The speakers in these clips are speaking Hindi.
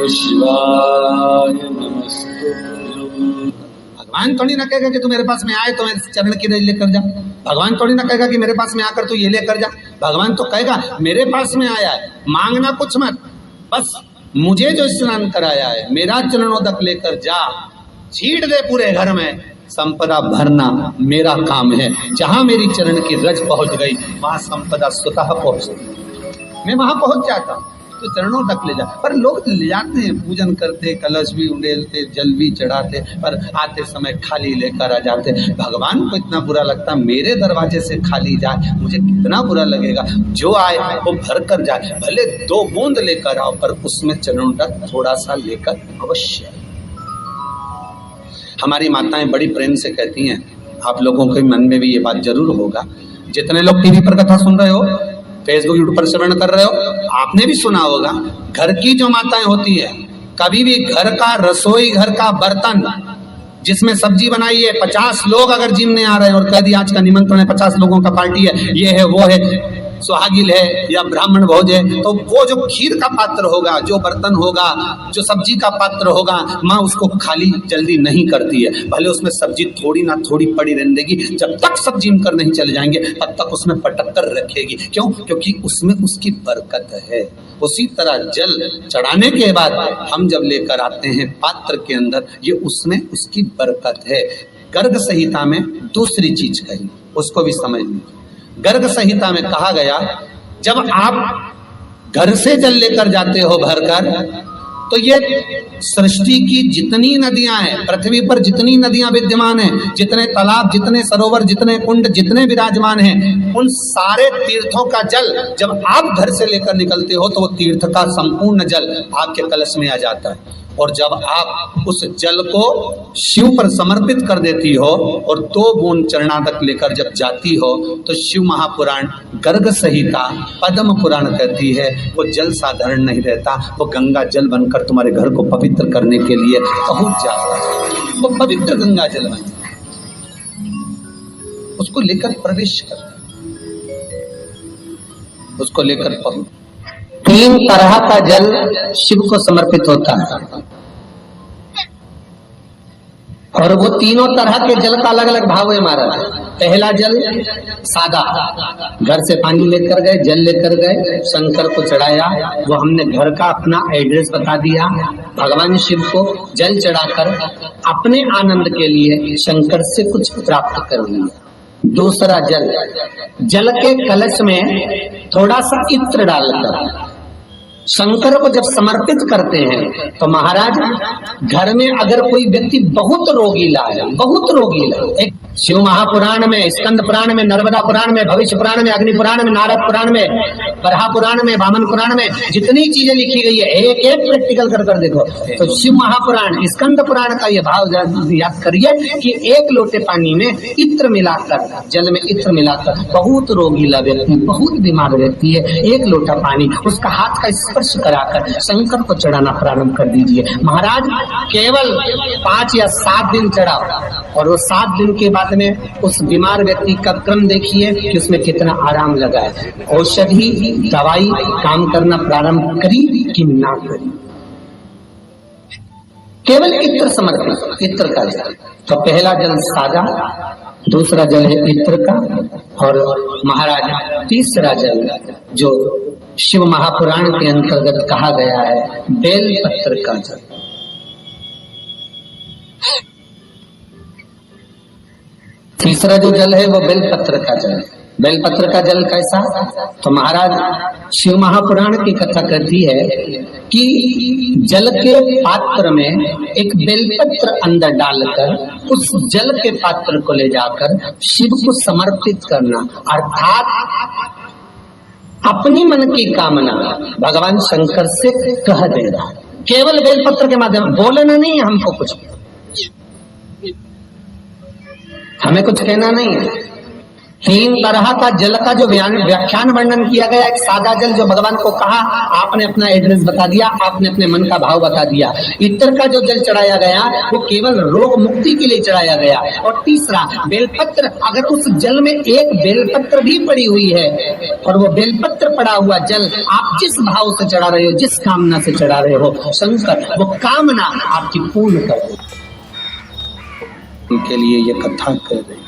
शिवाय नमस्ते। भगवान थोड़ी ना कहेगा कि तू मेरे पास में आए तो मेरे चरण की रज लेकर जा। भगवान थोड़ी ना कहेगा कि मेरे पास में आकर तू ये लेकर जा। भगवान तो कहेगा मेरे पास में आया है, मांगना कुछ मत, बस मुझे जो स्नान कराया है मेरा चरणोदक लेकर जा, छीट दे पूरे घर में, संपदा भरना मेरा काम है। जहां मेरी चरण की रज पहुंच गई वहां संपदा स्वतः पहुंच गई, मैं वहां पहुंच जाता हूं। तो चरणों तक ले जा, पर लोग ले जाते हैं, पूजन करते, कलश भी उंडेलते, जल भी चढ़ाते, पर आते समय खाली लेकर आ जाते। भगवान को इतना बुरा लगता, मेरे दरवाजे से खाली जाए, मुझे कितना बुरा लगेगा। जो आए वो भर कर जाए, भले 2 बूंद लेकर आओ, पर उसमें चरणों तक थोड़ा सा लेकर अवश्य। हमारी माताएं बड़ी प्रेम से कहती हैं, आप लोगों के मन में भी ये बात जरूर होगा, जितने लोग टीवी पर कथा सुन रहे हो, फेसबुक यूट्यूब पर श्रवण कर रहे हो, आपने भी सुना होगा, घर की जो माताएं होती है, कभी भी घर का रसोई घर का बर्तन जिसमें सब्जी बनाई है, 50 लोग अगर जिम में आ रहे हैं और कह दिया आज का निमंत्रण है, 50 लोगों का पार्टी है, ये है वो है, सुहागिल है या ब्राह्मण भोज है, तो वो जो खीर का पात्र होगा, जो बर्तन होगा, जो सब्जी का पात्र होगा, माँ उसको खाली जल्दी नहीं करती है। भले उसमें सब्जी थोड़ी ना थोड़ी पड़ी रहने देगी, जब तक सब जिम कर नहीं चले जाएंगे तब तक उसमें पटक कर रखेगी। क्यों? क्योंकि उसमें उसकी बरकत है। उसी तरह जल चढ़ाने के बाद हम जब लेकर आते हैं पात्र के अंदर, ये उसमें उसकी बरकत है। गर्ग संहिता में दूसरी चीज कही, उसको भी समझ लीजिए। गर्ग संहिता में कहा गया, जब आप घर से जल लेकर जाते हो भरकर, तो ये सृष्टि की जितनी नदियां हैं, पृथ्वी पर जितनी नदियां विद्यमान हैं, जितने तालाब, जितने सरोवर, जितने कुंड, जितने विराजमान हैं, उन सारे तीर्थों का जल जब आप घर से लेकर निकलते हो तो वो तीर्थ का संपूर्ण जल आपके कलश में आ जाता है। और जब आप उस जल को शिव पर समर्पित कर देती हो और 2 बूंद चरणादक लेकर जब जाती हो, तो शिव महापुराण गर्ग संहिता पद्म पुराण कहती है वो जल साधारण नहीं रहता, वो गंगा जल बनकर तुम्हारे घर को पवित्र करने के लिए पहुंच जाता है। वो पवित्र गंगा जल बन, उसको लेकर प्रवेश कर, उसको लेकर पहुंच। 3 तरह का जल शिव को समर्पित होता है, और वो तीनों तरह के जल का अलग अलग भाव है महाराज। पहला जल सादा, घर से पानी लेकर गए, जल लेकर गए, शंकर को चढ़ाया, वो हमने घर का अपना एड्रेस बता दिया, भगवान शिव को जल चढ़ाकर अपने आनंद के लिए शंकर से कुछ प्राप्त कर लिया। दूसरा जल, जल के कलश में थोड़ा सा इत्र डालकर शंकर को जब समर्पित करते हैं, तो महाराज घर में अगर कोई व्यक्ति बहुत रोगीला है, बहुत रोगीला, एक शिव महापुराण में, स्कंद पुराण में, नर्मदा पुराण में, भविष्य पुराण में, अग्नि पुराण में, नारद पुराण में, बरहा पुराण में, वामन पुराण में जितनी चीजें लिखी गई है, एक एक प्रैक्टिकल कर देखो। तो शिव महापुराण, स्कंद पुराण का ये भाव याद करिए कि 1 लोटे पानी में इत्र मिलाकर, जल में इत्र मिलाकर, बहुत रोगीला व्यक्ति, बहुत बीमार व्यक्ति है, 1 लोटा पानी उसका हाथ का स्पर्श कराकर शंकर को चढ़ाना प्रारंभ कर दीजिए। महाराज केवल 5 या 7 दिन चढ़ाओ, और वो 7 दिन के बाद में उस बीमार व्यक्ति का क्रम देखिए कि उसमें कितना आराम लगा है। औषधि दवाई काम करना प्रारंभ करी कि ना करी, केवल इत्र समर्पित, इत्र का जल। तो पहला जल सादा, दूसरा जल है इत्र का, और महाराज तीसरा जल जो शिव महापुराण के अंतर्गत कहा गया है, बेल पत्र का जल। तीसरा जो जल है वो बेलपत्र का जल। बेलपत्र का जल कैसा? तो महाराज शिव महापुराण की कथा कहती है कि जल के पात्र में एक बेलपत्र अंदर डालकर उस जल के पात्र को ले जाकर शिव को समर्पित करना, अर्थात अपनी मन की कामना भगवान शंकर से कह देना, केवल बेलपत्र के माध्यम, बोलना नहीं हमको कुछ, हमें कुछ कहना नहीं है, तीन तरह का जल का जो व्याख्यान वर्णन किया गया, एक सादा जल जो भगवान को कहा, आपने अपना एड्रेस बता दिया, आपने अपने मन का भाव बता दिया। इत्र का जो जल चढ़ाया गया वो केवल रोग मुक्ति के लिए चढ़ाया गया। और तीसरा बेलपत्र, अगर उस जल में एक बेलपत्र भी पड़ी हुई है और वो बेलपत्र पड़ा हुआ जल आप जिस भाव से चढ़ा रहे हो, जिस कामना से चढ़ा रहे हो, शंकर वो कामना आपकी पूर्ण कर दे। उनके लिए ये कथा कर रही।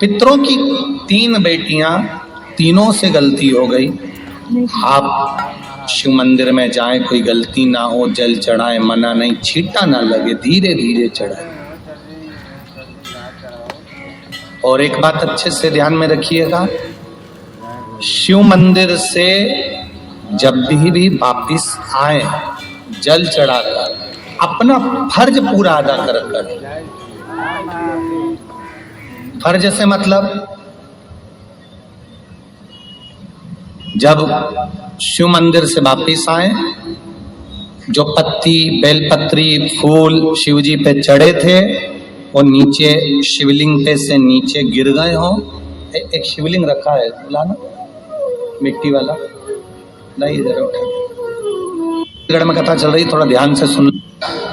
पितरों की 3 बेटियां, तीनों से गलती हो गई। आप शिव मंदिर में जाएं, कोई गलती ना हो, जल चढ़ाएं, मना नहीं, छींटा ना लगे, धीरे धीरे चढ़ाएं। और एक बात अच्छे से ध्यान में रखिएगा, शिव मंदिर से जब भी वापिस आए, जल चढ़ाकर अपना फर्ज पूरा अदा कर। फर्ज से मतलब जब शिव मंदिर से वापिस आए, जो पत्ती, बेलपत्री, फूल शिव जी पे चढ़े थे वो नीचे शिवलिंग पे से नीचे गिर गए हो। एक शिवलिंग रखा है, बुलाना मिट्टी वाला, नहीं इधर उठा। में कथा चल रही, थोड़ा ध्यान से सुन।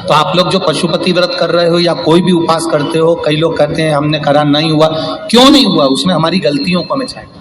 तो आप लोग जो पशुपति व्रत कर रहे हो या कोई भी उपास करते हो, कई लोग कहते हैं हमने करा नहीं हुआ। क्यों नहीं हुआ? उसमें हमारी गलतियों को हमें चाहिए।